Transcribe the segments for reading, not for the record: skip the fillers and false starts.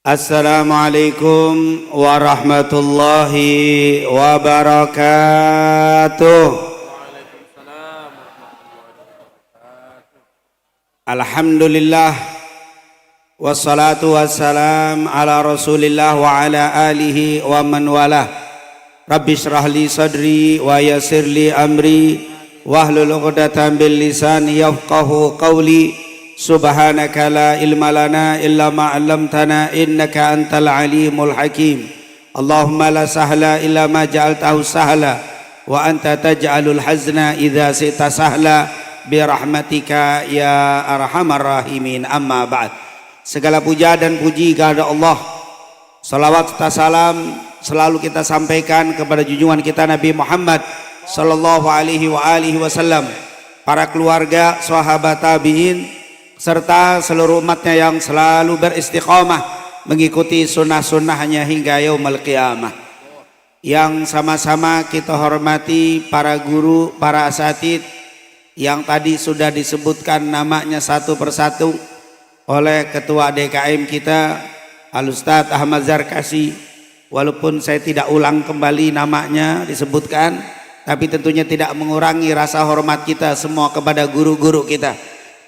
Assalamualaikum warahmatullahi wabarakatuh. Alhamdulillah wassalatu wassalam ala rasulillah wa ala alihi wa man walah. Rabbi shrah li sadri wa yassir li amri wahlul 'uqdatam bil lisani yafqahu qawli. Subhanaka la ilma lana illa ma 'allamtana innaka antal alimul hakim. Allahumma la sahla illa ma ja'altahu sahla wa anta taj'alul hazna idza sita sahla bi rahmatika ya arhamar rahimin. Amma ba'd. Segala puja dan puji kepada Allah. Salawat serta salam selalu kita sampaikan kepada junjungan kita Nabi Muhammad sallallahu alaihi wasallam, para keluarga, sahabat tabi'in, serta seluruh umatnya yang selalu beristiqamah mengikuti sunnah-sunnahnya hingga yaumul qiyamah. Yang sama-sama kita hormati para guru, para asatid yang tadi sudah disebutkan namanya satu persatu oleh Ketua DKM kita Al-Ustadz Ahmad Zarkasi. Walaupun saya tidak ulang kembali namanya disebutkan, tapi tentunya tidak mengurangi rasa hormat kita semua kepada guru-guru kita,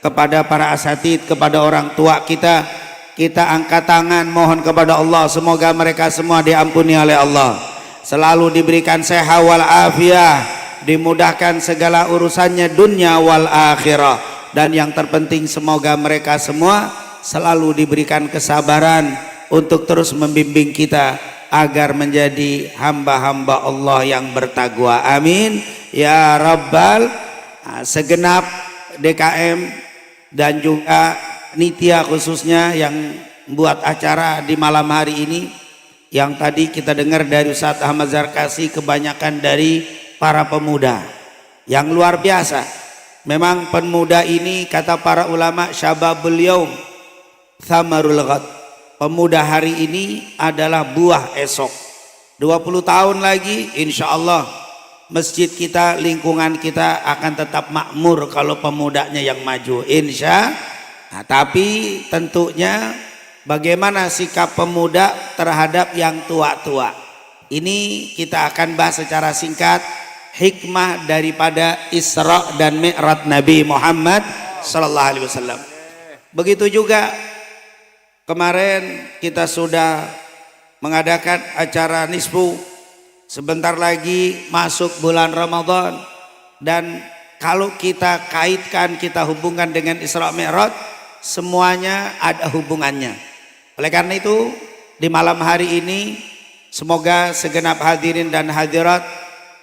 kepada para asatid, kepada orang tua kita. Kita angkat tangan mohon kepada Allah semoga mereka semua diampuni oleh Allah, selalu diberikan sehat wal afiyah, dimudahkan segala urusannya dunia wal akhirah, dan yang terpenting semoga mereka semua selalu diberikan kesabaran untuk terus membimbing kita agar menjadi hamba-hamba Allah yang bertakwa. Amin ya rabbal. Segenap DKM dan juga Nitya khususnya yang buat acara di malam hari ini, yang tadi kita dengar dari Ustadz Ahmad Zarkasi, kebanyakan dari para pemuda yang luar biasa. Memang pemuda ini kata para ulama, syababul yaum thamarul ghad, pemuda hari ini adalah buah esok. 20 tahun lagi insya Allah masjid kita, lingkungan kita akan tetap makmur kalau pemudanya yang maju, insya. Nah, tapi tentunya bagaimana sikap pemuda terhadap yang tua-tua, ini kita akan bahas secara singkat hikmah daripada Isra dan Mi'raj Nabi Muhammad sallallahu alaihi wasallam. Begitu juga kemarin kita sudah mengadakan acara nisfu. Sebentar lagi masuk bulan Ramadan, dan kalau kita kaitkan, kita hubungkan dengan Isra Mi'raj, semuanya ada hubungannya. Oleh karena itu di malam hari ini semoga segenap hadirin dan hadirat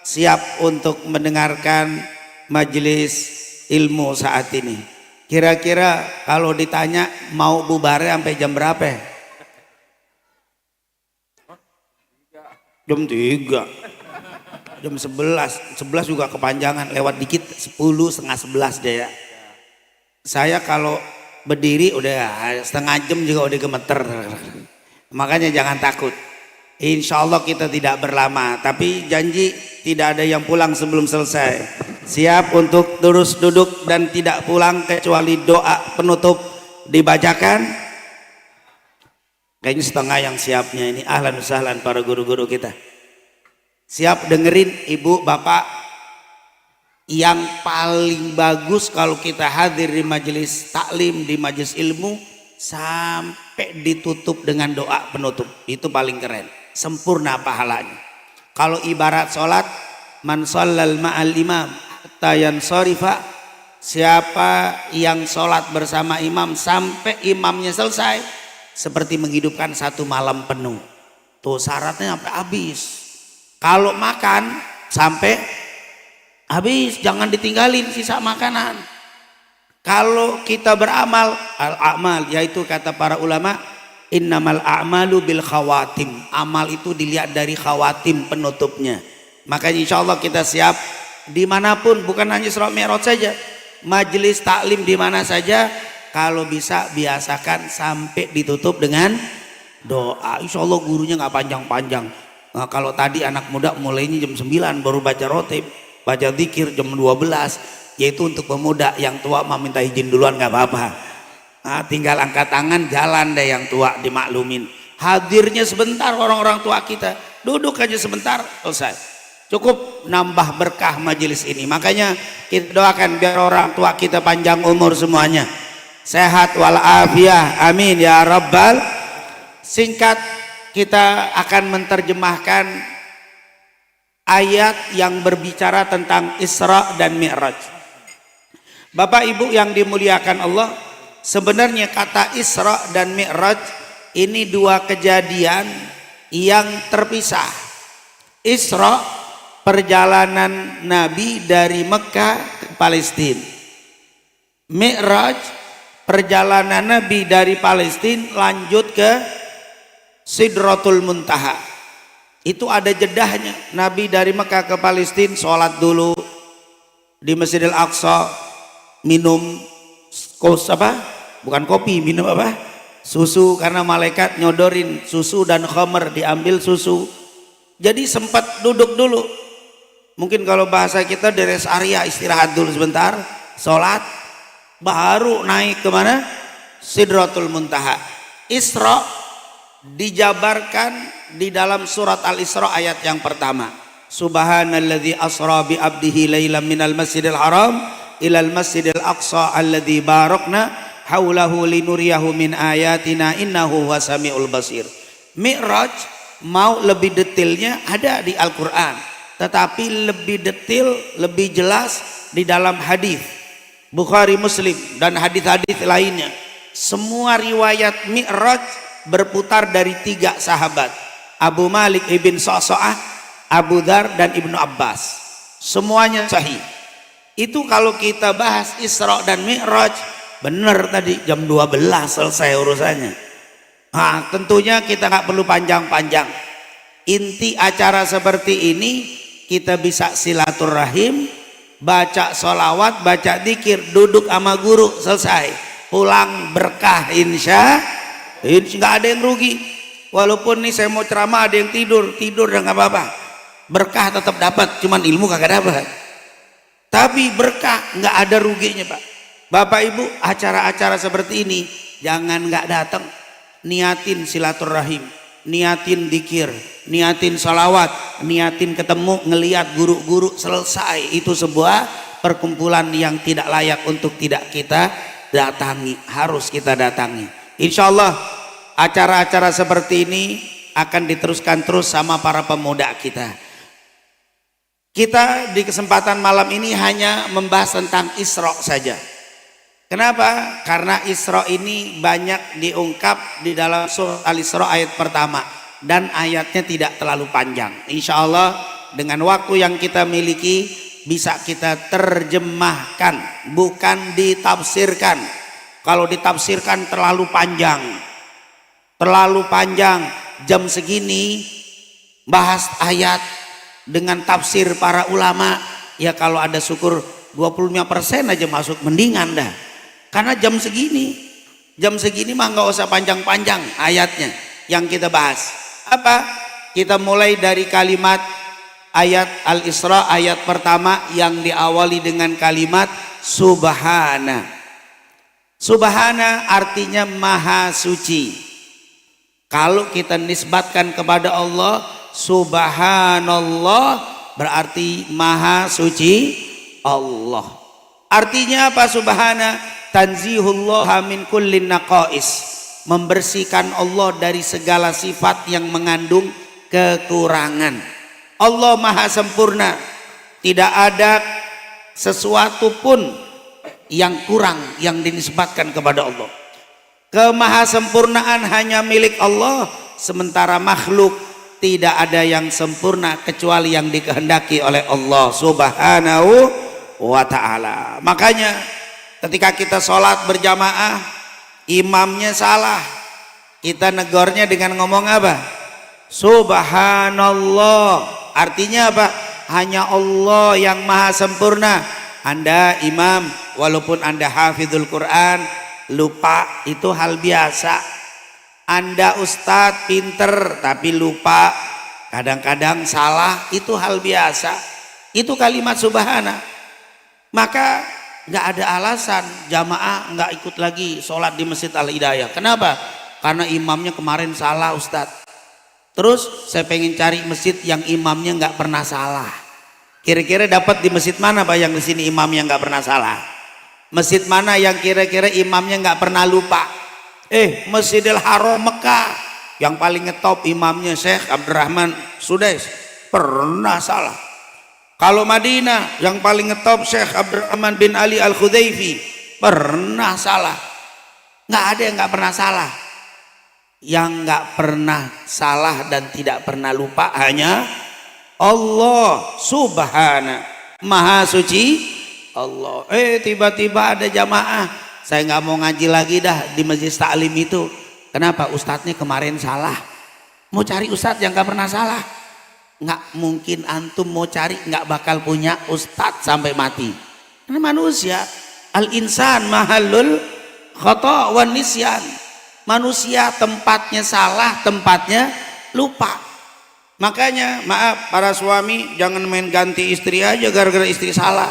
siap untuk mendengarkan majelis ilmu saat ini. Kira-kira kalau ditanya mau bubarnya sampai jam berapa? Jam 3, jam 11 juga kepanjangan, lewat dikit 10, setengah 11 deh ya. Saya kalau berdiri udah setengah jam juga udah gemeter. Makanya jangan takut, insya Allah kita tidak berlama, tapi janji tidak ada yang pulang sebelum selesai. Siap untuk terus duduk dan tidak pulang kecuali doa penutup dibacakan. Kayaknya setengah yang siapnya ini. Ahlan wasahlan para guru-guru kita. Siap dengerin ibu bapak. Yang paling bagus kalau kita hadir di majelis taklim, di majelis ilmu, sampai ditutup dengan doa penutup. Itu paling keren, sempurna pahalanya. Kalau ibarat sholat, man shallal ma'al imam hatta yansarifa, siapa yang sholat bersama imam sampai imamnya selesai, seperti menghidupkan satu malam penuh. Tuh syaratnya sampai habis. Kalau makan sampai habis, jangan ditinggalin sisa makanan. Kalau kita beramal, al-a'mal, yaitu kata para ulama, innamal a'malu bil khawatim. Amal itu dilihat dari khawatim, penutupnya. Makanya insya Allah kita siap dimanapun, bukan hanya Isra Mi'raj saja, majelis taklim di mana saja. Kalau bisa biasakan sampai ditutup dengan doa. Insya Allah gurunya nggak panjang-panjang. Nah, kalau tadi anak muda mulainya jam 9 baru baca rotib, baca zikir jam 12, yaitu untuk pemuda. Yang tua mau minta izin duluan nggak apa-apa. Nah, tinggal angkat tangan, jalan deh yang tua, dimaklumin. hadirnya sebentar orang-orang tua kita, duduk aja sebentar selesai, cukup nambah berkah majelis ini. Makanya kita doakan biar orang tua kita panjang umur semuanya, sehat walafiat, amin ya rabbal. Singkat, kita akan menerjemahkan ayat yang berbicara tentang Isra dan Mi'raj. Bapak Ibu yang dimuliakan Allah, sebenarnya kata Isra dan Mi'raj ini dua kejadian yang terpisah. Isra, perjalanan Nabi dari Mekah ke Palestina. Mi'raj, perjalanan Nabi dari Palestina lanjut ke Sidratul Muntaha. Itu ada jedahnya. Nabi dari Mekah ke Palestina sholat dulu di Masjidil Aqsa, minum bukan kopi, minum apa? Susu, karena malaikat nyodorin susu dan khamr, diambil susu. Jadi sempat duduk dulu. Mungkin kalau bahasa kita di rest area, istirahat dulu sebentar, sholat, baru naik kemana? Sidratul Muntaha. Isra dijabarkan di dalam surat Al-Isra ayat yang pertama. Subhanalladzi asra bi abdihi lailan minal masjidil haram ilal masjidil aqsa alladzi barakna haulahu linuriyahu min ayatina innahu wasamiul basir. Mi'raj mau lebih detailnya ada di Al-Quran, tetapi lebih detail, lebih jelas di dalam hadis Bukhari, Muslim dan hadis-hadis lainnya. Semua riwayat Mi'raj berputar dari tiga sahabat, Abu Malik ibn Sa'sa'ah, Abu Dzar dan Ibnu Abbas. Semuanya sahih. Itu kalau kita bahas Isra dan Mi'raj, benar tadi jam 12 selesai urusannya. Nah, tentunya kita nggak perlu panjang-panjang. Inti acara seperti ini kita bisa silaturahim, baca sholawat, baca dzikir, duduk sama guru, selesai, pulang berkah insya. Nggak ada yang rugi. Walaupun nih saya mau ceramah ada yang tidur dan nggak apa-apa, berkah tetap dapat, cuman ilmu kagak dapat. Tapi berkah nggak ada ruginya Pak. Bapak Ibu, acara-acara seperti ini jangan nggak datang. Niatin silaturahim, niatin dzikir, niatin sholawat, niatin ketemu ngelihat guru-guru, selesai. Itu sebuah perkumpulan yang tidak layak untuk tidak kita datangi, harus kita datangi. Insya Allah acara-acara seperti ini akan diteruskan terus sama para pemuda kita. Kita di kesempatan malam ini hanya membahas tentang Isra saja. Kenapa? Karena Isra ini banyak diungkap di dalam surah Al-Isra ayat pertama, dan ayatnya tidak terlalu panjang. Insya Allah dengan waktu yang kita miliki bisa kita terjemahkan, bukan ditafsirkan. Kalau ditafsirkan terlalu panjang, jam segini bahas ayat dengan tafsir para ulama, ya kalau ada syukur 25% aja masuk, mendingan dah. Karena jam segini mah nggak usah panjang-panjang ayatnya yang kita bahas. Apa? Kita mulai dari kalimat ayat Al-Isra ayat pertama yang diawali dengan kalimat Subhana. Subhana artinya maha suci. Kalau kita nisbatkan kepada Allah, subhanallah berarti maha suci Allah. Artinya apa subhana? Tanzihullah min kullin naqais, membersihkan Allah dari segala sifat yang mengandung kekurangan. Allah maha sempurna, tidak ada sesuatu pun yang kurang yang dinisbatkan kepada Allah. Kemahasempurnaan hanya milik Allah, sementara makhluk tidak ada yang sempurna kecuali yang dikehendaki oleh Allah Subhanahu wa ta'ala. Makanya ketika kita sholat berjamaah, imamnya salah, kita negornya dengan ngomong apa? Subhanallah. Artinya apa? Hanya Allah yang maha sempurna. Anda imam, walaupun Anda hafizul Quran, lupa, itu hal biasa. Anda ustadz pinter tapi lupa, kadang-kadang salah, itu hal biasa. Itu kalimat subhana. Maka nggak ada alasan jamaah nggak ikut lagi sholat di Masjid Al Hidayah. Kenapa? karena imamnya kemarin salah Ustadz. Terus saya pengen cari masjid yang imamnya nggak pernah salah. Kira-kira dapat di masjid mana Pak yang di sini imamnya nggak pernah salah? Masjid mana yang kira-kira imamnya nggak pernah lupa? Masjidil Haram Mekah yang paling ngetop imamnya Syekh Abdurrahman Sudais pernah salah. Kalau Madinah yang paling ngetop Syekh Abdurrahman bin Ali Al-Khudaifi pernah salah. Nggak ada yang nggak pernah salah. Yang nggak pernah salah dan tidak pernah lupa hanya Allah Subhanahu Maha Suci Allah. Tiba-tiba ada jamaah, saya nggak mau ngaji lagi dah di Majelis Taklim itu. Kenapa? Ustadznya kemarin salah. Mau cari ustadz yang nggak pernah salah? Nggak mungkin. Antum mau cari nggak bakal punya ustadz sampai mati. Karena manusia, al insan mahalul khata' wan nisyan. Manusia tempatnya salah, tempatnya lupa. Makanya maaf para suami, jangan main ganti istri aja gara-gara istri salah.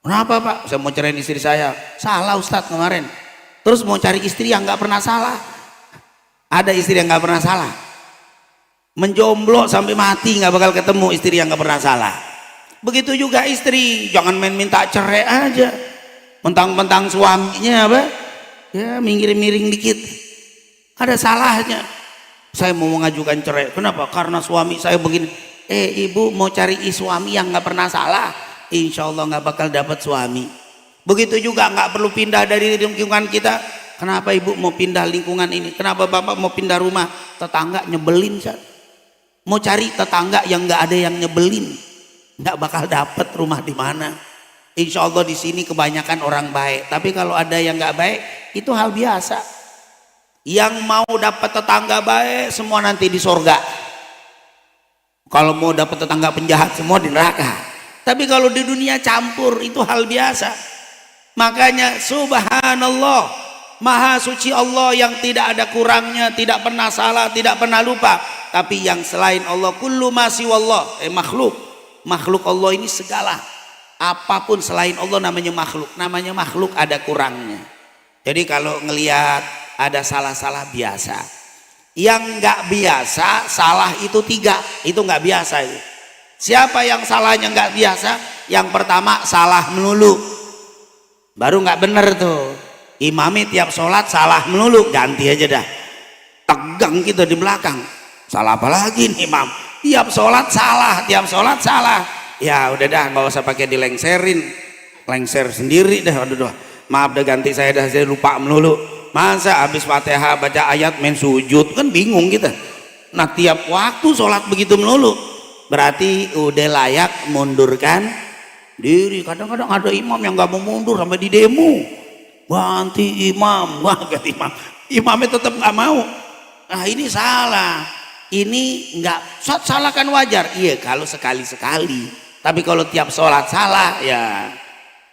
Kenapa Pak? Saya mau ceraiin istri saya. Salah Ustadz kemarin. Terus mau cari istri yang nggak pernah salah. Ada istri yang nggak pernah salah. Menjomblo sampai mati nggak bakal ketemu istri yang nggak pernah salah. Begitu juga istri, jangan main minta cerai aja. Mentang-mentang suaminya apa? Ya miring-miring dikit. Ada salahnya. Saya mau mengajukan cerai. Kenapa? Karena suami saya begini. Ibu mau cari suami yang nggak pernah salah, insya Allah nggak bakal dapat suami. Begitu juga nggak perlu pindah dari lingkungan kita. Kenapa ibu mau pindah lingkungan ini? Kenapa bapak mau pindah rumah? Tetangga nyebelin. Mau cari tetangga yang nggak ada yang nyebelin, nggak bakal dapat rumah di mana. Insya Allah di sini kebanyakan orang baik. Tapi kalau ada yang nggak baik, itu hal biasa. Yang mau dapat tetangga baik semua nanti di sorga. Kalau mau dapat tetangga penjahat semua di neraka. Tapi kalau di dunia campur itu hal biasa. Makanya subhanallah, maha suci Allah yang tidak ada kurangnya, tidak pernah salah, tidak pernah lupa. Tapi yang selain Allah kullu ma siwallah, makhluk. Makhluk Allah ini segala. Apapun selain Allah namanya makhluk. Namanya makhluk ada kurangnya. Jadi kalau ngelihat ada salah-salah biasa. Yang nggak biasa salah itu 3, itu nggak biasa itu. Siapa yang salahnya nggak biasa? Yang pertama salah melulu, baru nggak bener tuh. Imami tiap sholat salah melulu, ganti aja dah. Tegang kita di belakang. Salah apa lagi nih imam? Tiap sholat salah, tiap sholat salah. Ya udah dah, nggak usah pakai dilengserin, lengser sendiri dah. Aduh, maaf dah ganti saya dah, saya lupa melulu. Masa habis Fatihah baca ayat main sujud, kan bingung kita. Nah tiap waktu sholat begitu melulu, berarti udah layak mundurkan diri. Kadang-kadang ada imam yang nggak mau mundur sampai di demo, ganti imam, wah ganti imam, imamnya tetap nggak mau. Nah ini salah, ini nggak salah kan wajar, iya kalau sekali-sekali. Tapi kalau tiap sholat salah ya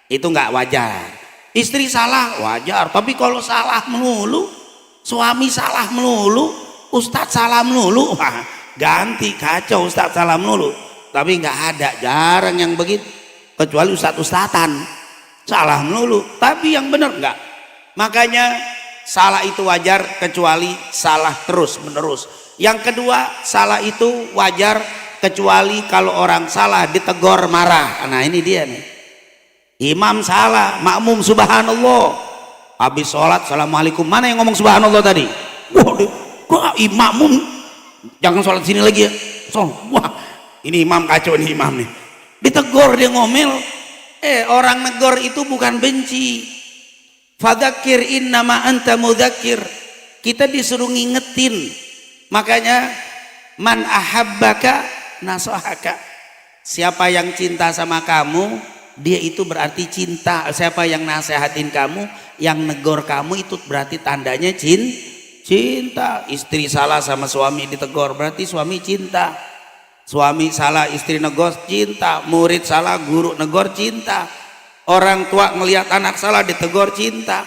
itu nggak wajar. Istri salah wajar, tapi kalau salah melulu, suami salah melulu, ustadz salah melulu, wah ganti kacau. Ustadz salah melulu, tapi nggak ada, jarang yang begitu, kecuali ustadz-ustadzan salah melulu, tapi yang benar nggak. Makanya salah itu wajar kecuali salah terus menerus. Yang kedua, salah itu wajar kecuali kalau orang salah ditegur marah. Nah ini dia nih, imam salah, makmum subhanallah, habis sholat assalamualaikum, mana yang ngomong subhanallah tadi? Wah, makmum jangan sholat sini lagi ya. Wah ini imam kacau, ini imam nih, ditegur dia ngomel. Orang negor itu bukan benci. Fadzakir innama anta mudzakir, kita disuruh ngingetin. Makanya man ahabbaka nasahaka, siapa yang cinta sama kamu dia itu berarti cinta. Siapa yang nasehatin kamu, yang negor kamu, itu berarti tandanya cinta. Istri salah sama suami ditegur, berarti suami cinta. Suami salah istri negor, cinta. Murid salah guru negor, cinta. Orang tua ngelihat anak salah ditegur, cinta.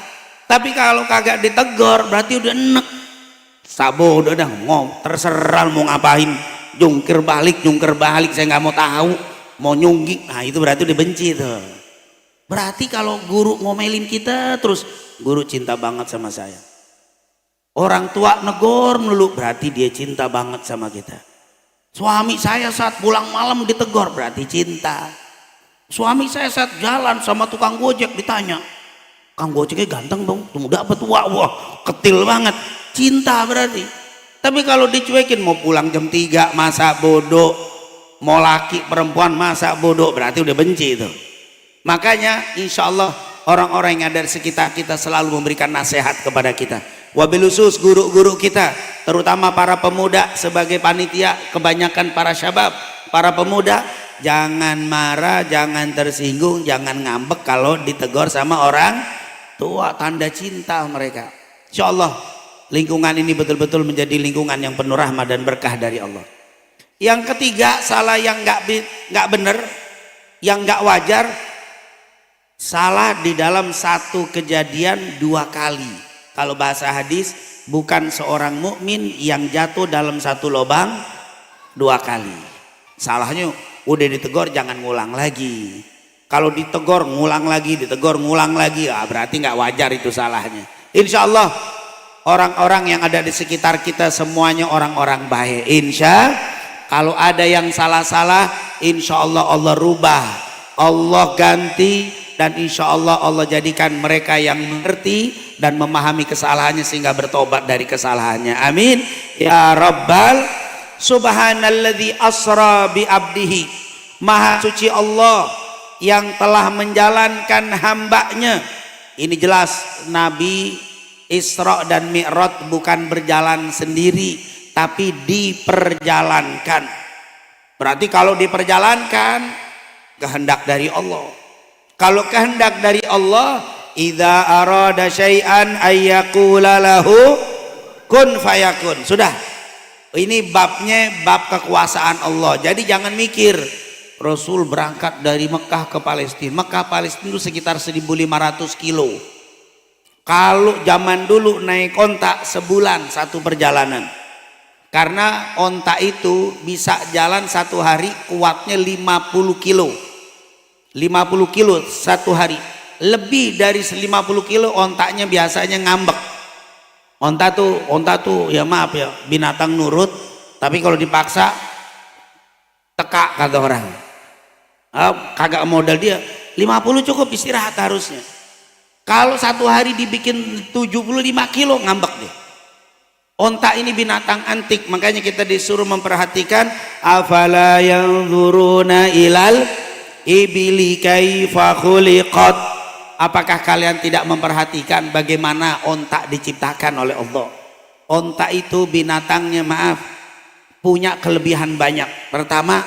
Tapi kalau kagak ditegur berarti udah enek. Sabo udah terserah mau ngapain, jungkir balik saya nggak mau tahu, mau nyunggik. Nah itu berarti udah benci tuh. Berarti kalau guru ngomelin kita terus, guru cinta banget sama saya, Orang tua negor melulu, berarti dia cinta banget sama kita. Suami saya saat pulang malam ditegor, berarti cinta. Suami saya saat jalan sama tukang gojek ditanya, "Kang gojeknya ganteng dong, muda apa tua?" Wah, ketil banget. Cinta berarti. Tapi kalau dicuekin, mau pulang jam 3 masa bodoh, mau laki perempuan masa bodoh, berarti udah benci itu. Makanya insya Allah orang-orang yang ada di sekitar kita selalu memberikan nasihat kepada kita. Wabil khusus guru-guru kita, terutama para pemuda sebagai panitia, kebanyakan para syabab, para pemuda, jangan marah, jangan tersinggung, jangan ngambek kalau ditegur sama orang tua, tanda cinta mereka. Insya Allah lingkungan ini betul-betul menjadi lingkungan yang penuh rahmat dan berkah dari Allah. Yang ketiga, salah yang nggak benar, yang nggak wajar, salah di dalam satu kejadian 2 kali. Kalau bahasa hadis, bukan seorang mukmin yang jatuh dalam satu lubang 2 kali. Salahnya udah ditegur, jangan ngulang lagi. Kalau ditegur ngulang lagi, ditegur ngulang lagi, berarti nggak wajar itu salahnya. Insya Allah orang-orang yang ada di sekitar kita semuanya orang-orang baik. Kalau ada yang salah-salah, insya Allah Allah rubah, Allah ganti, dan insya Allah Allah jadikan mereka yang mengerti dan memahami kesalahannya sehingga bertobat dari kesalahannya. Amin ya rabbal. Subhanalladzi asra bi abdihi, maha suci Allah yang telah menjalankan hambanya. Ini jelas Nabi Isra dan Mi'raj bukan berjalan sendiri, tapi diperjalankan. Berarti kalau diperjalankan kehendak dari Allah. Kalau kehendak dari Allah, idza arada syai'an ayyaqula lahu kun fayakun. Sudah. Ini babnya bab kekuasaan Allah. Jadi jangan mikir Rasul berangkat dari Mekah ke Palestina. Mekah Palestina itu sekitar 1.500 kilo. Kalau zaman dulu naik onta sebulan satu perjalanan. Karena onta itu bisa jalan satu hari kuatnya 50 kilo. 50 kilo satu hari. Lebih dari 50 kilo ontanya biasanya ngambek. Onta tuh ya maaf ya, binatang nurut, tapi kalau dipaksa teka kata orang. Kagak modal dia. 50 cukup istirahat harusnya. Kalau satu hari dibikin 75 kilo ngambek dia. Onta ini binatang antik, makanya kita disuruh memperhatikan, afala yanzuruna ilal ibili kaifa khuliqat. Apakah kalian tidak memperhatikan bagaimana onta diciptakan oleh Allah? Onta itu binatangnya punya kelebihan banyak. Pertama,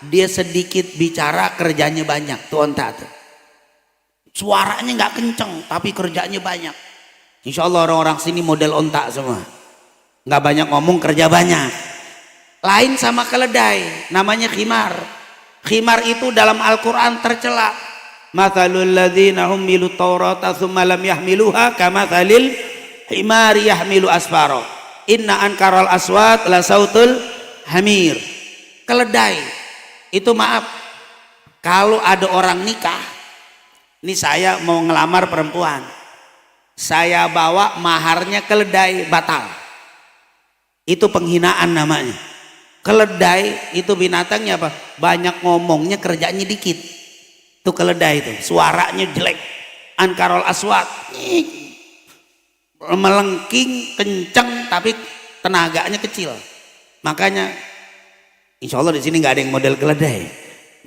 dia sedikit bicara, kerjanya banyak. Tuh onta tuh. Suaranya nggak kenceng, tapi kerjanya banyak. Insya Allah orang-orang sini model onta semua. Nggak banyak ngomong, kerja banyak. Lain sama keledai, namanya khimar. Khimar itu dalam Al-Quran tercela. Mathalul ladzina humilu taurata tsumma lam yahmiluha kamathalil himari yahmilu asfara. Inna ankaral aswat la sautul hamir. Keledai itu kalau ada orang nikah, ini saya mau ngelamar perempuan, saya bawa maharnya keledai, batal. Itu penghinaan namanya. Keledai itu binatangnya apa? Banyak ngomongnya, kerjanya dikit. Itu keledai itu, suaranya jelek. Ankarol aswat, melengking kenceng tapi tenaganya kecil. Makanya insya Allah di sini nggak ada yang model keledai,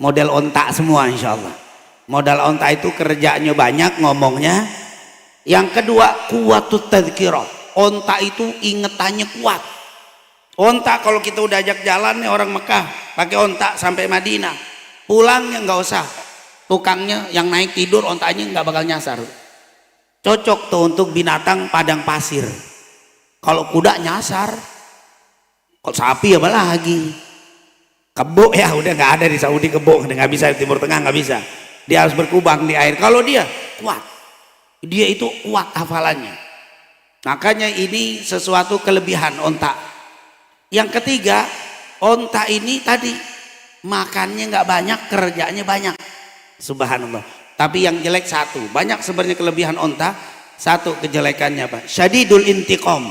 model onta semua insya Allah. Modal onta itu kerjanya banyak, ngomongnya. Yang kedua, kuwatut tadzkirah. Onta itu ingetannya kuat. Onta kalau kita udah ajak jalan nih orang Mekah pakai onta sampai Madinah, pulangnya nggak usah, tukangnya yang naik tidur, ontanya nggak bakal nyasar. Cocok tuh untuk binatang padang pasir. Kalau kuda nyasar, kalau sapi apa lagi? Kebo ya udah nggak ada di Saudi, kebo nggak bisa, di Timur Tengah nggak bisa. Dia harus berkubang di air. Kalau dia kuat, dia itu kuat hafalannya. Makanya ini sesuatu kelebihan onta. Yang ketiga, onta ini tadi makannya nggak banyak, kerjanya banyak. Subhanallah. Tapi yang jelek satu. Banyak sebenarnya kelebihan onta. Satu kejelekannya apa? Syadidul intiqam.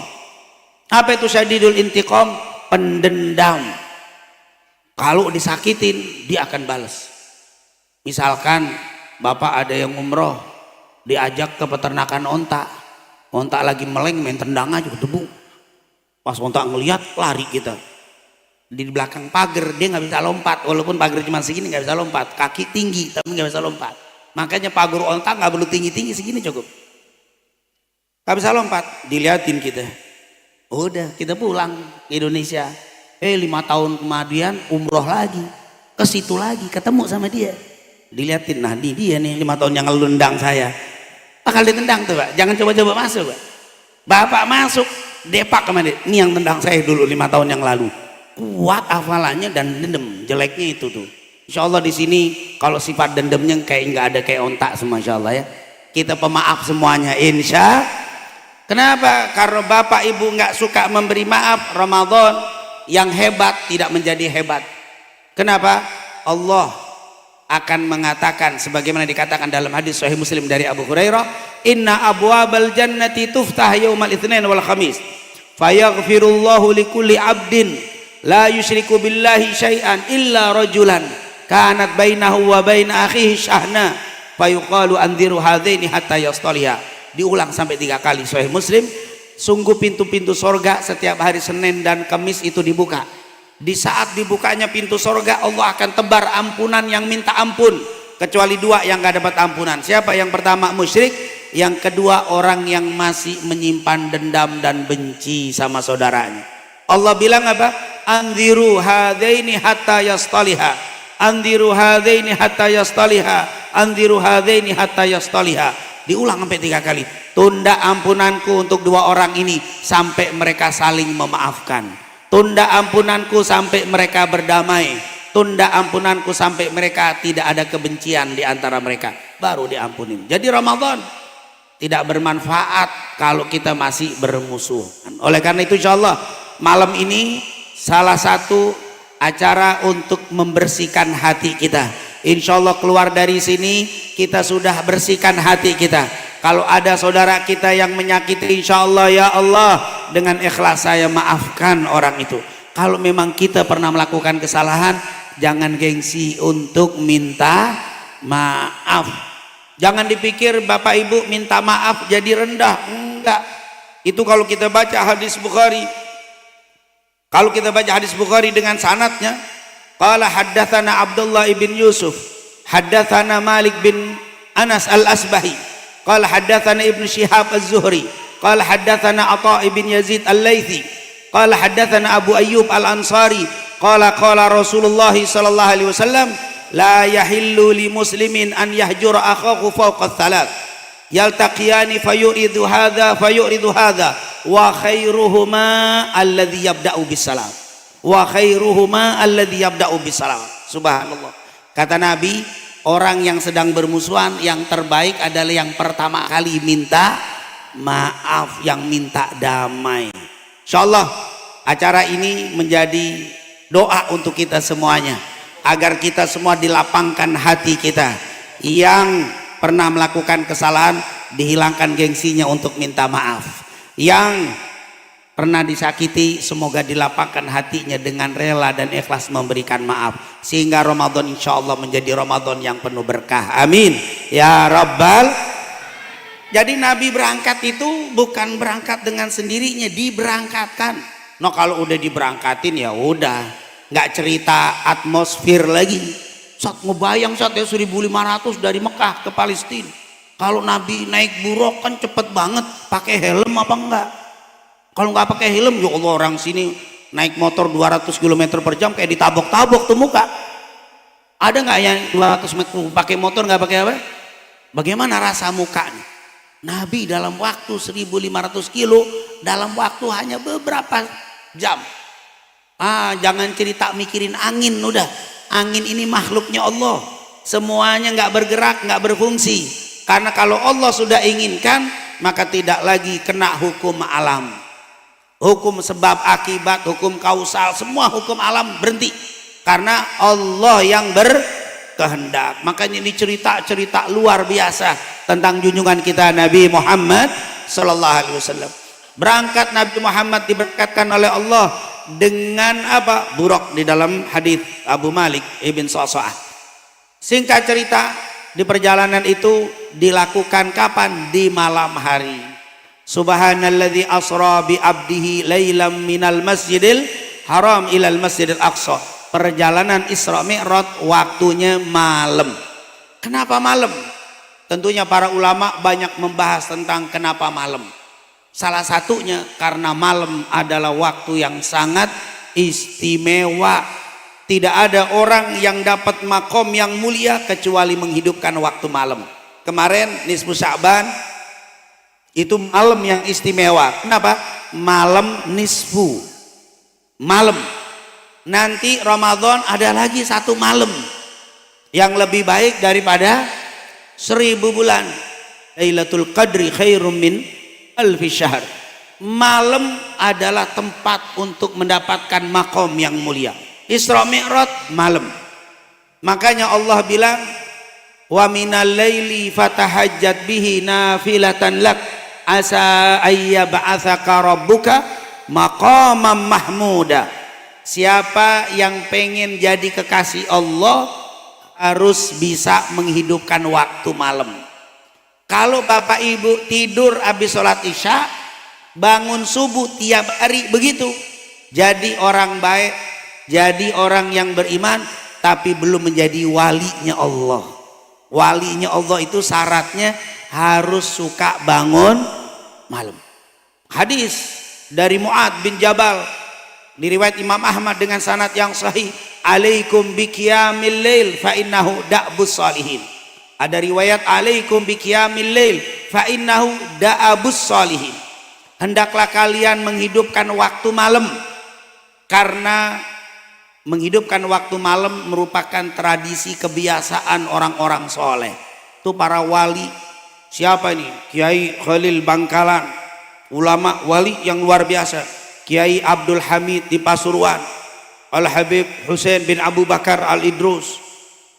Apa itu syadidul intiqam? Pendendam. Kalau disakitin dia akan balas. Misalkan bapak ada yang umroh, diajak ke peternakan onta, onta lagi meleng, main tendang aja debu. Pas onta ngelihat lari kita. Di belakang pagar dia nggak bisa lompat, walaupun pagar cuma segini nggak bisa lompat, kaki tinggi tapi nggak bisa lompat. Makanya pagar onta nggak perlu tinggi segini cukup, nggak bisa lompat. Diliatin kita, udah kita pulang ke Indonesia. 5 tahun kemudian umroh lagi, ke situ lagi ketemu sama dia, diliatin, nah dia nih 5 tahun yang lalu nendang saya, bakal ditendang tuh Pak, jangan coba-coba masuk Pak. Bapak masuk depak kemana? Ini yang tendang saya dulu 5 tahun yang lalu. Kuat hafalannya dan dendam, jeleknya itu tuh. Insya Allah di sini kalau sifat dendamnya kayak nggak ada kayak ontak semua, insya Allah ya. Kita pemaaf semuanya, insya. Kenapa? Karena bapak ibu nggak suka memberi maaf. Ramadan yang hebat tidak menjadi hebat. Kenapa? Allah akan mengatakan sebagaimana dikatakan dalam hadis Sahih Muslim dari Abu Hurairah, Inna abwabal jannati tuftah yaumal itsnain wal khamis, fayaghfirullahu likulli abdin la yusyriku billahi syai'an illa rajulan kanat bainahu wa baina akhihi syahna fayuqalu anziru hadaini hatta yastaliha. Diulang sampai 3 kali. Sahih Muslim. Sungguh pintu-pintu sorga setiap hari Senin dan Kamis itu dibuka. Di saat dibukanya pintu sorga, Allah akan tebar ampunan yang minta ampun, kecuali 2 yang gak dapat ampunan. Siapa? Yang pertama musyrik, yang kedua orang yang masih menyimpan dendam dan benci sama saudaranya. Allah bilang apa? Anziru hadaini hatta yastaliha, anziru hadaini hatta yastaliha, anziru hadaini hatta yastaliha. Diulang sampai 3 kali. Tunda ampunanku untuk 2 orang ini sampai mereka saling memaafkan. Tunda ampunanku sampai mereka berdamai. Tunda ampunanku sampai mereka tidak ada kebencian di antara mereka, baru diampunin. Jadi Ramadan tidak bermanfaat kalau kita masih bermusuhan. Oleh karena itu insya Allah malam ini salah satu acara untuk membersihkan hati kita. Insya Allah keluar dari sini kita sudah bersihkan hati kita. Kalau ada saudara kita yang menyakiti, insya Allah ya Allah dengan ikhlas saya maafkan orang itu. Kalau memang kita pernah melakukan kesalahan, jangan gengsi untuk minta maaf. Jangan dipikir Bapak Ibu minta maaf jadi rendah, enggak. Itu kalau kita baca hadis Bukhari. Kalau kita baca hadis Bukhari dengan sanadnya, qala haddatsana Abdullah ibn Yusuf, haddatsana Malik bin Anas al-Asbahi, qala haddatsana Ibnu Syihab az-Zuhri, qala haddatsana Atha ibn Yazid al-Laitsi, qala haddatsana Abu Ayyub al-Ansari, qala qala Rasulullah sallallahu alaihi wasallam, la yahillu li muslimin an yahjura akhahu fawqa thalath, yaltaqiyani fayuridu hadza fayuridu hadza wa khairuhuma alladhi yabda'u bisalam, wa khairuhuma alladhi yabda'u bisalam. Subhanallah. Kata Nabi, orang yang sedang bermusuhan yang terbaik adalah yang pertama kali minta maaf, yang minta damai. Insyaallah acara ini menjadi doa untuk kita semuanya, agar kita semua dilapangkan hati kita. Yang pernah melakukan kesalahan dihilangkan gengsinya untuk minta maaf. Yang pernah disakiti semoga dilapangkan hatinya dengan rela dan ikhlas memberikan maaf, sehingga Ramadan insya Allah menjadi Ramadan yang penuh berkah. Amin ya Rabbal. Jadi Nabi berangkat itu bukan berangkat dengan sendirinya, diberangkatkan. Nah kalau udah diberangkatin ya udah, nggak cerita atmosfer lagi. Saat ngebayang saat ya 1500 dari Mekah ke Palestina. Kalau Nabi naik buruk kan cepet banget, pakai helm apa enggak? Kalau nggak pakai helm, ya Allah, orang sini naik motor 200 km per jam kayak ditabok-tabok tuh muka. Ada nggak yang 200 meter pakai motor nggak pakai apa? Bagaimana rasa mukanya? Nabi dalam waktu 1500 kilo dalam waktu hanya beberapa jam. Jangan cerita mikirin angin, udah. Angin ini makhluknya Allah, semuanya nggak bergerak, nggak berfungsi. Karena kalau Allah sudah inginkan, maka tidak lagi kena hukum alam, hukum sebab akibat, hukum kausal, semua hukum alam berhenti karena Allah yang berkehendak. Makanya ini cerita-cerita luar biasa tentang junjungan kita Nabi Muhammad sallallahu alaihi wasallam. Berangkat Nabi Muhammad diberkatkan oleh Allah dengan apa? Buraq di dalam hadis Abu Malik Ibn Sa'sa'ah. Singkat cerita, di perjalanan itu dilakukan kapan? Di malam hari. Subhanalladzi asra bi abdihi lailam minal masjidil haram ilal masjidil aqsa. Perjalanan Isra Mi'raj waktunya malam. Kenapa malam? Tentunya para ulama banyak membahas tentang kenapa malam. Salah satunya karena malam adalah waktu yang sangat istimewa. Tidak ada orang yang dapat makom yang mulia kecuali menghidupkan waktu malam. Kemarin nisfu Sya'ban itu malam yang istimewa. Kenapa? Malam nisfu. Malam. Nanti Ramadan ada lagi satu malam yang lebih baik daripada 1000 bulan. Lailatul Qadri khairum min alfi syahr. Malam adalah tempat untuk mendapatkan makom yang mulia. Isra Mi'raj malam. Makanya Allah bilang, wa minal laili fatahajjat bihi nafilatan lak asa ayyab'atsaka rabbuka maqaman mahmuda. Siapa yang pengen jadi kekasih Allah harus bisa menghidupkan waktu malam. Kalau bapak ibu tidur habis sholat isya, bangun subuh tiap hari begitu, jadi orang baik, jadi orang yang beriman, tapi belum menjadi walinya Allah. Walinya Allah itu syaratnya harus suka bangun malam. Hadis dari Mu'ad bin Jabal diriwayat Imam Ahmad dengan sanad yang sahih, alaikum biqiyamil lail fa innahu da'bus salihin. Ada riwayat alaikum biqiyamil lail fa innahu da'abus salihin. Hendaklah kalian menghidupkan waktu malam, karena menghidupkan waktu malam merupakan tradisi kebiasaan orang-orang soleh. Itu para wali. Siapa ini? Kiai Khalil Bangkalan, ulama wali yang luar biasa. Kiai Abdul Hamid di Pasuruan, Al Habib Husain bin Abu Bakar Al Idrus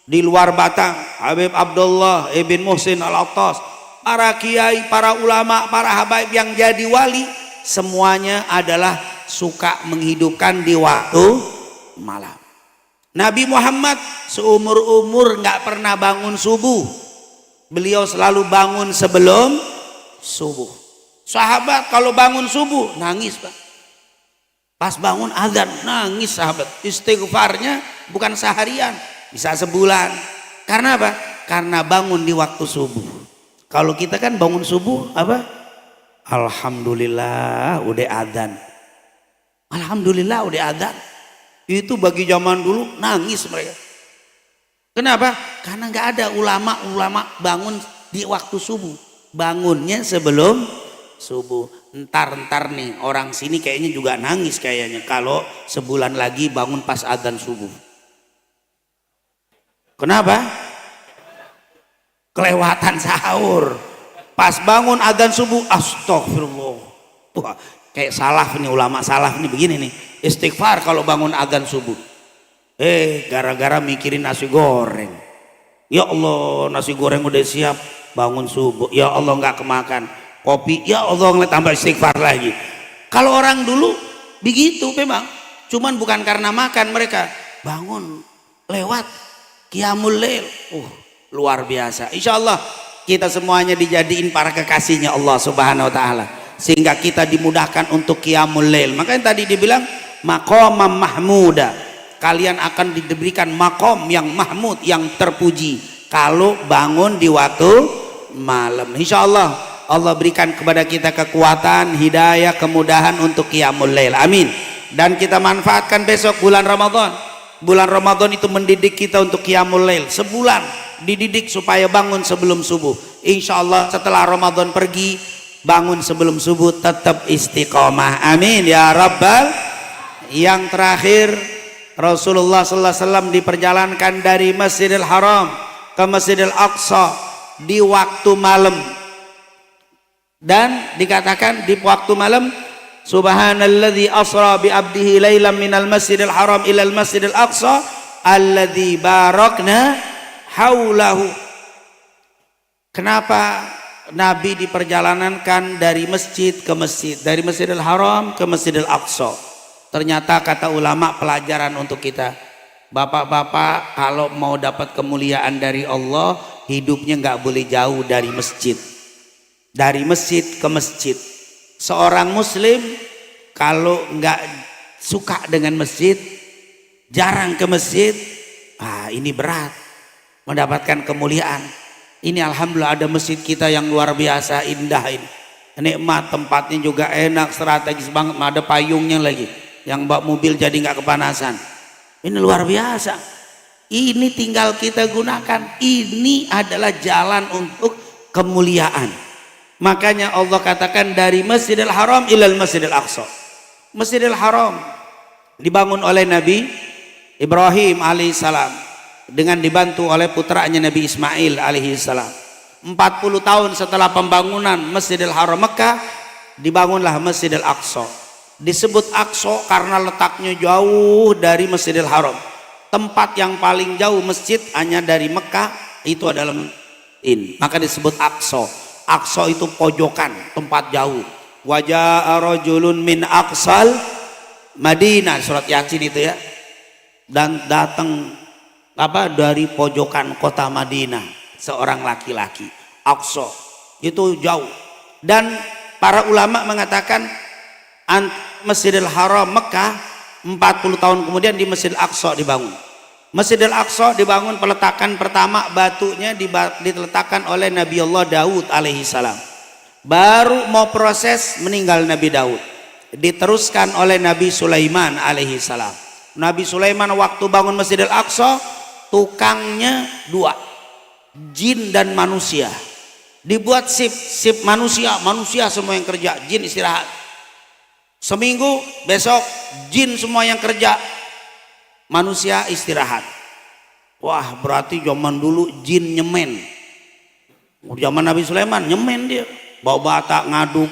di luar Batang, Habib Abdullah ibn Muhsin Al-Attas. Para kiai, para ulama, para habaib yang jadi wali semuanya adalah suka menghidupkan di waktu malam. Nabi Muhammad seumur-umur nggak pernah bangun subuh. Beliau selalu bangun sebelum subuh. Sahabat kalau bangun subuh nangis, Pak. Pas bangun azan nangis sahabat. Istighfarnya bukan seharian, bisa sebulan. Karena apa? Karena bangun di waktu subuh. Kalau kita kan bangun subuh apa? Alhamdulillah udah adzan. Alhamdulillah udah adzan. Itu bagi zaman dulu nangis mereka. Kenapa? Karena nggak ada ulama bangun di waktu subuh. Bangunnya sebelum subuh. Ntar nih orang sini kayaknya juga nangis kayaknya kalau sebulan lagi bangun pas adzan subuh. Kenapa? Kelewatan sahur. Pas bangun adzan subuh, astagfirullah. Wah, kayak salaf nih, ulama salaf nih begini nih. Istighfar kalau bangun adzan subuh. Gara-gara mikirin nasi goreng. Ya Allah, nasi goreng udah siap, bangun subuh. Ya Allah nggak kemakan. Kopi, ya Allah ngeliat tambah istighfar lagi. Kalau orang dulu begitu memang. Cuman bukan karena makan, mereka bangun lewat qiyamul lail. Luar biasa. Insya Allah kita semuanya dijadiin para kekasihnya Allah Subhanahu Wa Taala, sehingga kita dimudahkan untuk qiyamul lail. Makanya tadi dibilang maqamam mahmuda, kalian akan diberikan makom yang mahmud, yang terpuji kalau bangun di waktu malam. Insya Allah Allah berikan kepada kita kekuatan, hidayah, kemudahan untuk qiyamul lail. Amin. Dan kita manfaatkan besok bulan Ramadan. Bulan Ramadan itu mendidik kita untuk qiyamul lail. Sebulan dididik supaya bangun sebelum subuh. Insya Allah setelah Ramadan pergi, bangun sebelum subuh tetap istiqomah. Amin ya Rabbal. Yang terakhir, Rasulullah sallallahu alaihi wasallam diperjalankan dari Masjidil Haram ke Masjidil Aqsa di waktu malam, dan dikatakan di waktu malam, subhanalladzi asra bi abdihi lailan minal masjidil haram ilal masjidil aqsa alladzi barakna haulahu. Kenapa Nabi diperjalankan dari masjid ke masjid, dari Masjidil Haram ke Masjidil Aqsa. Ternyata kata ulama pelajaran untuk kita, bapak-bapak kalau mau dapat kemuliaan dari Allah, hidupnya nggak boleh jauh dari masjid. Dari masjid ke masjid. Seorang muslim kalau nggak suka dengan masjid, jarang ke masjid, ini berat mendapatkan kemuliaan. Ini alhamdulillah ada masjid kita yang luar biasa indah ini. Nikmat, tempatnya juga enak, strategis banget, ada payungnya lagi. Yang bak mobil jadi nggak kepanasan. Ini luar biasa. Ini tinggal kita gunakan. Ini adalah jalan untuk kemuliaan. Makanya Allah katakan dari Masjidil Haram ilal Masjidil Aqsa. Masjidil Haram dibangun oleh Nabi Ibrahim alaihissalam dengan dibantu oleh putranya Nabi Ismail alaihissalam. 40 tahun setelah pembangunan Masjidil Haram Mekah, dibangunlah Masjidil Aqsa. Disebut Aqsa karena letaknya jauh dari Masjidil Haram. Tempat yang paling jauh masjid hanya dari Mekah itu adalah ini, maka disebut Aqsa. Aqsa itu pojokan, tempat jauh. Waja'a rajulun min aqsal Madinah, surat Yasin itu ya. Dan datang dari pojokan kota Madinah seorang laki-laki. Aqsa itu jauh. Dan para ulama mengatakan Masjidil Haram Mekah 40 tahun kemudian di Masjidil Aqsa dibangun. Masjidil Aqsa dibangun, peletakan pertama batunya diletakkan oleh Nabi Allah Daud alaihissalam. Baru mau proses meninggal Nabi Daud, diteruskan oleh Nabi Sulaiman alaihissalam. Nabi Sulaiman waktu bangun Masjidil Aqsa, tukangnya 2, jin dan manusia. Dibuat sip manusia semua yang kerja, jin istirahat. Seminggu, besok jin semua yang kerja, manusia istirahat. Wah, berarti zaman dulu jin nyemen. Zaman Nabi Sulaiman nyemen dia, bawa bata, ngaduk.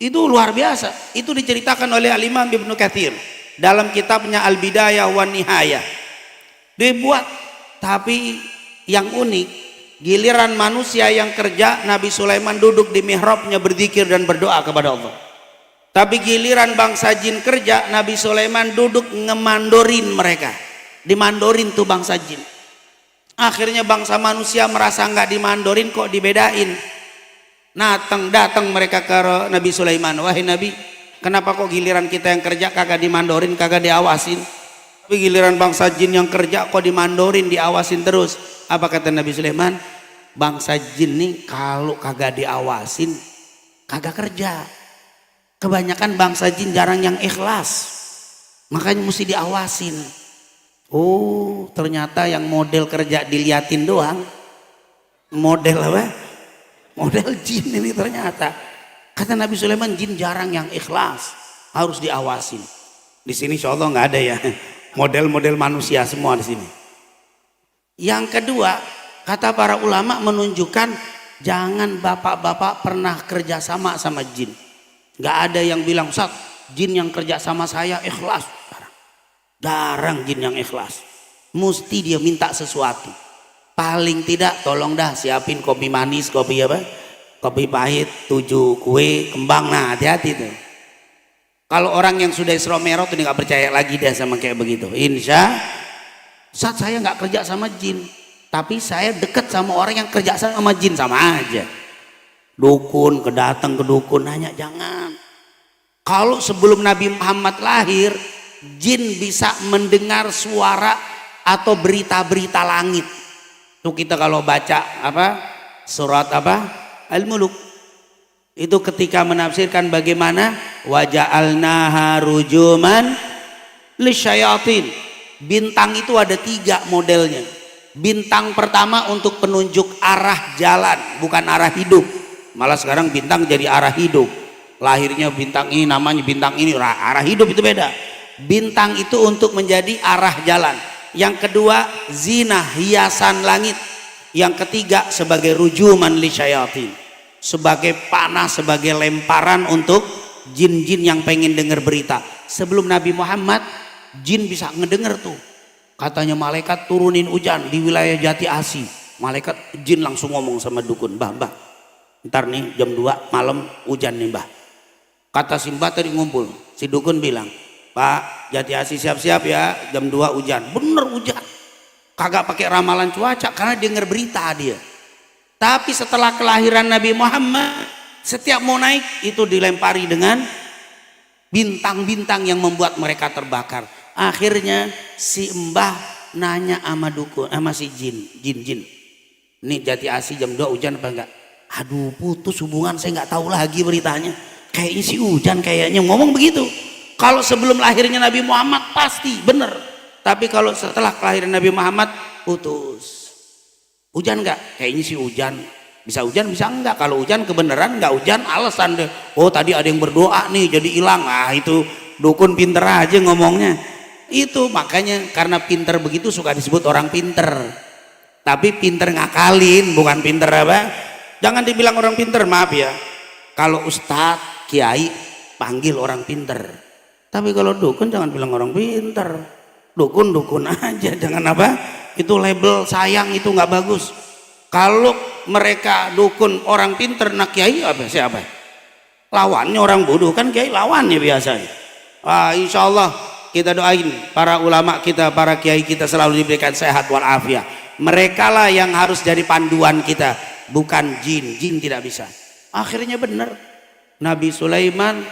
Itu luar biasa. Itu diceritakan oleh Al-Imam Ibnu Katsir dalam kitabnya Al-Bidayah wan Nihayah. Dibuat, tapi yang unik, giliran manusia yang kerja, Nabi Sulaiman duduk di mihrabnya berzikir dan berdoa kepada Allah. Tapi giliran bangsa jin kerja, Nabi Sulaiman duduk ngemandorin mereka. Dimandorin tuh bangsa jin. Akhirnya bangsa manusia merasa nggak dimandorin, kok dibedain. Datang mereka ke Nabi Sulaiman. Wahai Nabi, kenapa kok giliran kita yang kerja kagak dimandorin, kagak diawasin? Tapi giliran bangsa jin yang kerja kok dimandorin, diawasin terus. Apa kata Nabi Sulaiman? Bangsa jin nih kalau kagak diawasin, kagak kerja. Kebanyakan bangsa jin jarang yang ikhlas, makanya mesti diawasin. Oh, ternyata yang model kerja diliatin doang. Model apa? Model jin ini ternyata. Kata Nabi Sulaiman, jin jarang yang ikhlas, harus diawasin. Di sini insya Allah nggak ada ya, model-model manusia semua di sini. Yang kedua, kata para ulama menunjukkan jangan bapak-bapak pernah kerjasama sama jin. Nggak ada yang bilang, Ustaz, jin yang kerja sama saya ikhlas. Jarang jin yang ikhlas. Mesti dia minta sesuatu. Paling tidak tolong dah siapin kopi manis, kopi apa? Kopi pahit, 7 kue, kembang. Nah, hati-hati tuh. Kalau orang yang sudah Isra Mi'raj tuh nggak percaya lagi dia sama kayak begitu. Ustaz, saya nggak kerja sama jin, tapi saya dekat sama orang yang kerja sama jin, sama aja. Dukun, kedatang ke dukun, nanya, jangan. Kalau sebelum Nabi Muhammad lahir, jin bisa mendengar suara atau berita-berita langit. Itu kita kalau baca surat Al-Muluk, itu ketika menafsirkan bagaimana waja'alnaha rujuman lisyayatin. Bintang itu ada 3 modelnya. Bintang pertama untuk penunjuk arah jalan, bukan arah hidup. Malah sekarang bintang jadi arah hidup. Lahirnya bintang ini, namanya bintang ini, arah hidup itu beda. Bintang itu untuk menjadi arah jalan. Yang kedua, zina, hiasan langit. Yang ketiga, sebagai rujuman lisyayatin, sebagai panah, sebagai lemparan untuk jin-jin yang pengen dengar berita. Sebelum Nabi Muhammad, jin bisa ngedenger tuh. Katanya malaikat turunin hujan di wilayah Jati Asi. Malaikat jin langsung ngomong sama dukun, mbah, ntar nih jam 2 malam hujan nih Mbah. Kata si Mbah tadi ngumpul, si dukun bilang, Pak Jati Asih siap-siap ya, jam 2 hujan. Bener hujan, kagak pakai ramalan cuaca karena denger berita dia. Tapi setelah kelahiran Nabi Muhammad, setiap mau naik itu dilempari dengan bintang-bintang yang membuat mereka terbakar. Akhirnya si Mbah nanya sama dukun, sama si jin, nih Jati Asih jam 2 hujan apa enggak? Aduh putus hubungan, saya nggak tahu lagi beritanya. Kayaknya si hujan kayaknya, ngomong begitu. Kalau sebelum lahirnya Nabi Muhammad pasti bener, tapi kalau setelah kelahiran Nabi Muhammad putus. Hujan nggak? Kayaknya si hujan. Bisa hujan bisa enggak. Kalau hujan kebenaran, nggak hujan alasan deh. Oh tadi ada yang berdoa nih jadi hilang. Ah itu dukun pinter aja ngomongnya. Itu makanya karena pinter begitu suka disebut orang pinter. Tapi pinter ngakalin, bukan pinter apa? Jangan dibilang orang pinter, maaf ya. Kalau ustadz, kiai panggil orang pinter. Tapi kalau dukun jangan bilang orang pinter. Dukun aja, jangan apa? Itu label sayang, itu nggak bagus. Kalau mereka dukun orang pinter, nak kiai apa? Siapa? Lawannya orang bodoh, kan kiai lawannya biasanya. Insya Allah kita doain para ulama kita, para kiai kita selalu diberikan sehat walafiat. Mereka lah yang harus jadi panduan kita, bukan jin tidak bisa. Akhirnya benar, Nabi Sulaiman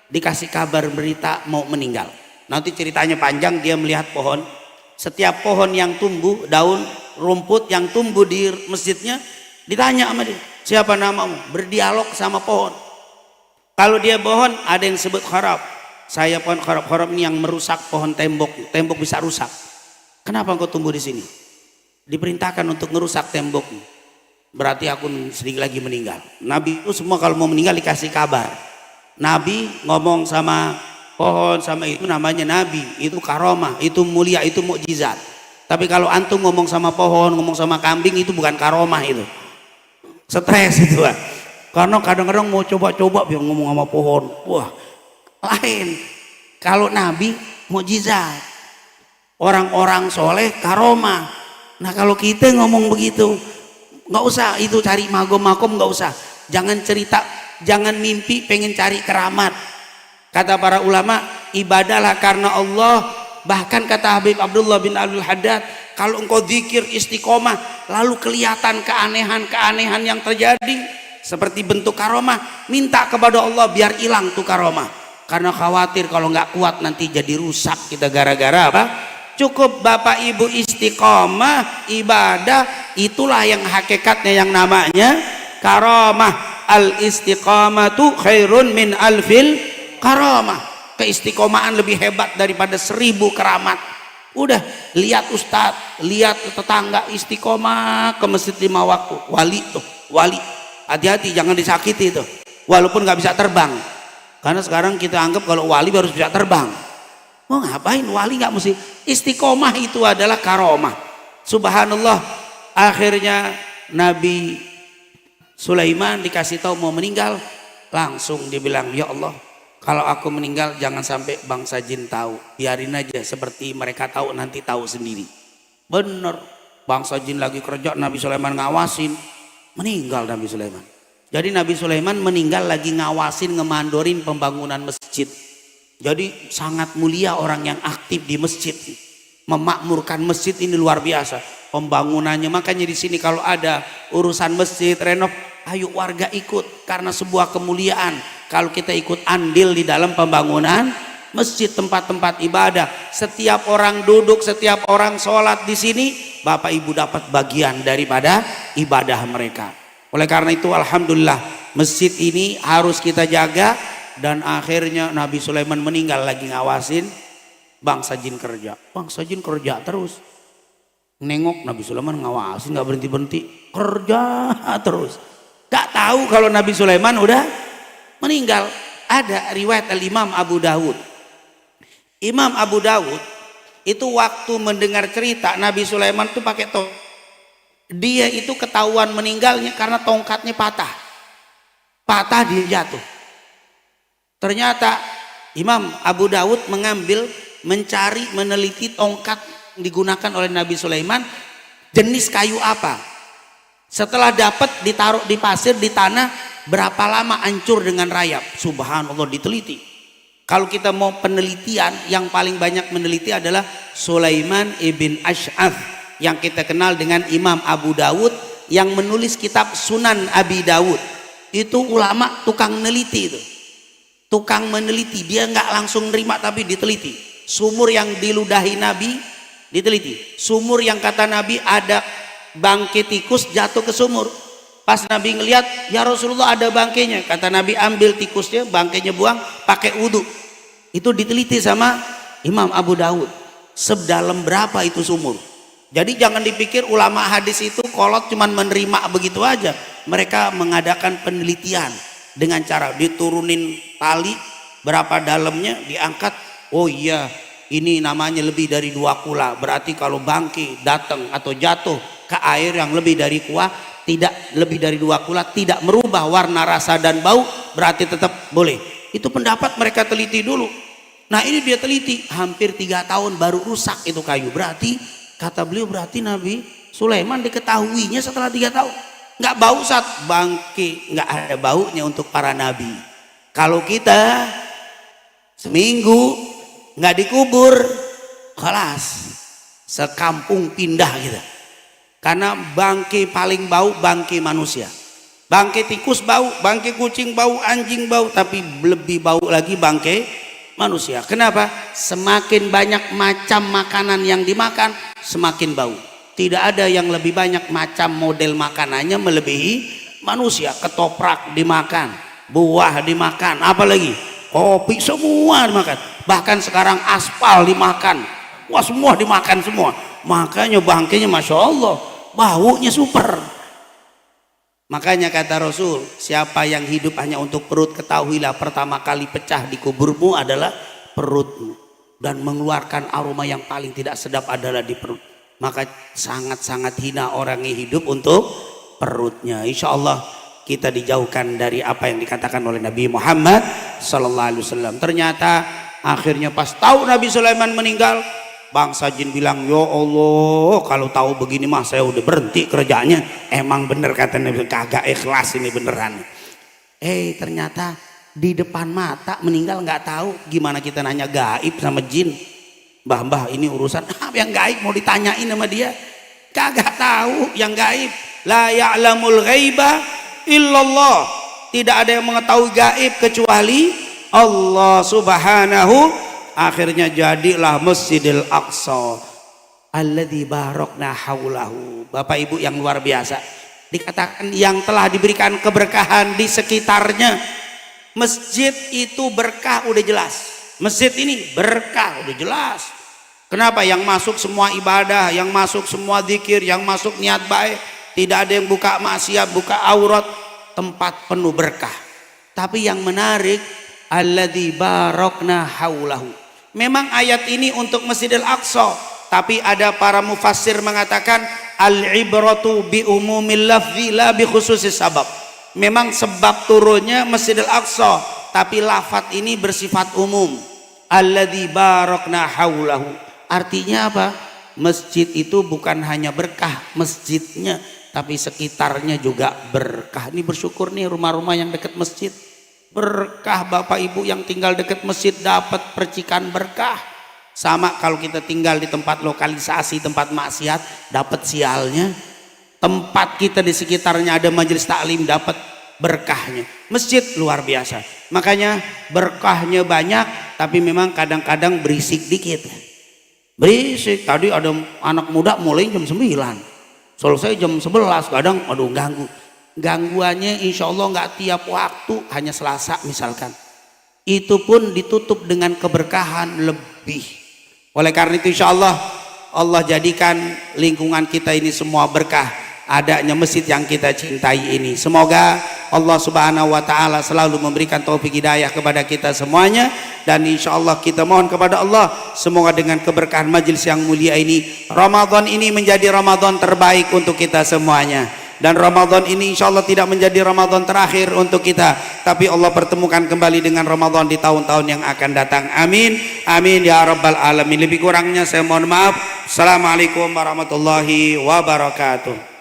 dikasih kabar berita mau meninggal. Nanti ceritanya panjang. Dia melihat pohon, setiap pohon yang tumbuh, daun rumput yang tumbuh di masjidnya, ditanya sama dia, siapa namamu? Berdialog sama pohon. Kalau dia pohon, ada yang sebut kharab, saya pohon kharab ini yang merusak pohon, tembok bisa rusak. Kenapa engkau tumbuh di sini? Diperintahkan untuk merusak tembok, berarti aku sedikit lagi meninggal. Nabi itu semua kalau mau meninggal dikasih kabar. Nabi ngomong sama pohon, sama itu namanya Nabi, itu karomah, itu mulia, itu mukjizat. Tapi kalau antum ngomong sama pohon, ngomong sama kambing, itu bukan karomah, itu stres itu lah. Karena kadang-kadang mau coba-coba biar ngomong sama pohon, wah lain. Kalau Nabi mukjizat, orang-orang soleh karomah. Nah kalau kita ngomong begitu, nggak usah itu cari magom-magom, nggak usah. Jangan cerita, jangan mimpi pengen cari keramat. Kata para ulama, ibadahlah karena Allah. Bahkan kata Habib Abdullah bin Abdul Haddad, kalau engkau zikir istiqomah lalu kelihatan keanehan-keanehan yang terjadi seperti bentuk karomah, minta kepada Allah biar hilang tuh karomah. Karena khawatir kalau nggak kuat nanti jadi rusak kita gara-gara apa? Cukup bapak ibu istiqomah ibadah, itulah yang hakikatnya yang namanya karomah. Al istiqomatu khairun min alfil karomah. Keistiqomahan lebih hebat daripada 1000 keramat. Udah lihat ustadz, lihat tetangga istiqomah ke masjid 5 waktu, wali tuh, wali. Hati-hati jangan disakiti tuh, walaupun nggak bisa terbang. Karena sekarang kita anggap kalau wali harus bisa terbang. Mau ngapain wali? Nggak mesti. Istiqomah itu adalah karomah. Subhanallah, akhirnya Nabi Sulaiman dikasih tahu mau meninggal, langsung dibilang, ya Allah, kalau aku meninggal jangan sampai bangsa jin tahu, biarin aja seperti mereka tahu, nanti tahu sendiri. Bener, bangsa jin lagi kerja, Nabi Sulaiman ngawasin, meninggal Nabi Sulaiman. Jadi Nabi Sulaiman meninggal lagi ngawasin, ngemandorin pembangunan masjid. Jadi sangat mulia orang yang aktif di masjid, memakmurkan masjid ini luar biasa pembangunannya. Makanya di sini kalau ada urusan masjid renov, ayo warga ikut, karena sebuah kemuliaan kalau kita ikut andil di dalam pembangunan masjid, tempat-tempat ibadah. Setiap orang duduk, setiap orang sholat di sini, bapak ibu dapat bagian daripada ibadah mereka. Oleh karena itu alhamdulillah masjid ini harus kita jaga. Dan akhirnya Nabi Sulaiman meninggal lagi ngawasin, bangsa jin kerja, bangsa jin kerja terus. Nengok Nabi Sulaiman ngawasin nggak berhenti-berhenti, kerja terus. Gak tahu kalau Nabi Sulaiman udah meninggal. Ada riwayat Imam Abu Dawud. Imam Abu Dawud itu waktu mendengar cerita Nabi Sulaiman itu pakai tongkat. Dia itu ketahuan meninggalnya karena tongkatnya patah. Patah dia jatuh. Ternyata Imam Abu Dawud mencari, meneliti tongkat digunakan oleh Nabi Sulaiman, jenis kayu apa. Setelah dapat ditaruh di pasir, di tanah, berapa lama hancur dengan rayap? Subhanallah, diteliti. Kalau kita mau penelitian, yang paling banyak meneliti adalah Sulaiman ibn Ash'ath, yang kita kenal dengan Imam Abu Dawud, yang menulis kitab Sunan Abi Dawud. Itu ulama tukang meneliti itu. Tukang meneliti, dia nggak langsung nerima tapi diteliti. Sumur yang diludahi Nabi diteliti. Sumur yang kata Nabi ada bangkai tikus jatuh ke sumur. Pas Nabi ngelihat, ya Rasulullah ada bangkainya. Kata Nabi, ambil tikusnya, bangkainya buang, pakai wudhu. Itu diteliti sama Imam Abu Dawud. Sedalam berapa itu sumur? Jadi jangan dipikir ulama hadis itu kolot cuman menerima begitu aja. Mereka mengadakan penelitian dengan cara diturunin tali, berapa dalamnya, diangkat. Oh iya, ini namanya lebih dari 2 kula. Berarti kalau bangkai datang atau jatuh ke air yang lebih dari kuah, tidak lebih dari 2 kula, tidak merubah warna, rasa dan bau, berarti tetap boleh. Itu pendapat mereka teliti dulu. Nah ini dia teliti hampir 3 tahun baru rusak itu kayu. Berarti kata beliau, berarti Nabi Sulaiman diketahuinya setelah 3 tahun. Nggak bau saat bangkai, nggak ada baunya untuk para nabi. Kalau kita seminggu nggak dikubur, kelas sekampung pindah kita. Karena bangkai paling bau bangkai manusia. Bangkai tikus bau, bangkai kucing bau, anjing bau, tapi lebih bau lagi bangkai manusia. Kenapa? Semakin banyak macam makanan yang dimakan, semakin bau. Tidak ada yang lebih banyak macam model makanannya melebihi manusia. Ketoprak dimakan, buah dimakan, apalagi kopi semua dimakan. Bahkan sekarang aspal dimakan. Wah, semua dimakan semua. Makanya bangkainya Masya Allah, baunya super. Makanya kata Rasul, siapa yang hidup hanya untuk perut, ketahuilah pertama kali pecah di kuburmu adalah perutmu. Dan mengeluarkan aroma yang paling tidak sedap adalah di perut. Maka sangat-sangat hina orang yang hidup untuk perutnya. Insya Allah kita dijauhkan dari apa yang dikatakan oleh Nabi Muhammad sallallahu alaihi wasallam. Ternyata akhirnya pas tahu Nabi Sulaiman meninggal, bangsa jin bilang, ya Allah, kalau tahu begini mah saya udah berhenti kerjanya. Emang bener kata Nabi, kagak ikhlas ini beneran. Ternyata di depan mata meninggal, nggak tahu. Gimana kita nanya gaib sama jin? Mbah ini urusan yang gaib mau ditanyain sama dia? Kagak tahu yang gaib. La ya'lamul ghaiba illallah. Tidak ada yang mengetahui gaib kecuali Allah subhanahu. Akhirnya jadilah Masjidil Aqsa alladzi barakna haulahu. Bapak Ibu yang luar biasa, dikatakan yang telah diberikan keberkahan di sekitarnya. Masjid itu berkah udah jelas. Masjid ini berkah udah jelas. Kenapa? Yang masuk semua ibadah, yang masuk semua zikir, yang masuk niat baik, tidak ada yang buka maksiat, buka aurat, tempat penuh berkah. Tapi yang menarik, alladzi barakna haulahu. Memang ayat ini untuk Masjidil Aqsa, tapi ada para mufassir mengatakan al-ibratu bi umumil lafzi la bi khususis sabab. Memang sebab turunnya Masjidil Aqsa, tapi lafaz ini bersifat umum. Alladzi barakna haulahu. Artinya apa? Masjid itu bukan hanya berkah masjidnya, tapi sekitarnya juga berkah. Ini bersyukur nih rumah-rumah yang dekat masjid. Berkah Bapak Ibu yang tinggal dekat masjid dapat percikan berkah. Sama kalau kita tinggal di tempat lokalisasi tempat maksiat, dapat sialnya. Tempat kita di sekitarnya ada majelis taklim, dapat berkahnya. Masjid luar biasa. Makanya berkahnya banyak, tapi memang kadang-kadang berisik dikit. Berisik. Tadi ada anak muda mulai jam 9, selesai jam 11. Kadang aduh ganggu. Gangguannya insya Allah nggak tiap waktu, hanya Selasa misalkan. Itu pun ditutup dengan keberkahan lebih. Oleh karena itu insya Allah, Allah jadikan lingkungan kita ini semua berkah. Adanya masjid yang kita cintai ini. Semoga Allah subhanahu wa ta'ala selalu memberikan taufik hidayah kepada kita semuanya. Dan insya Allah kita mohon kepada Allah, semoga dengan keberkahan majelis yang mulia ini, Ramadan ini menjadi Ramadan terbaik untuk kita semuanya. Dan Ramadan ini insya Allah tidak menjadi Ramadan terakhir untuk kita, tapi Allah pertemukan kembali dengan Ramadan di tahun-tahun yang akan datang. Amin, amin ya rabbal alamin. Lebih kurangnya saya mohon maaf. Assalamualaikum warahmatullahi wabarakatuh.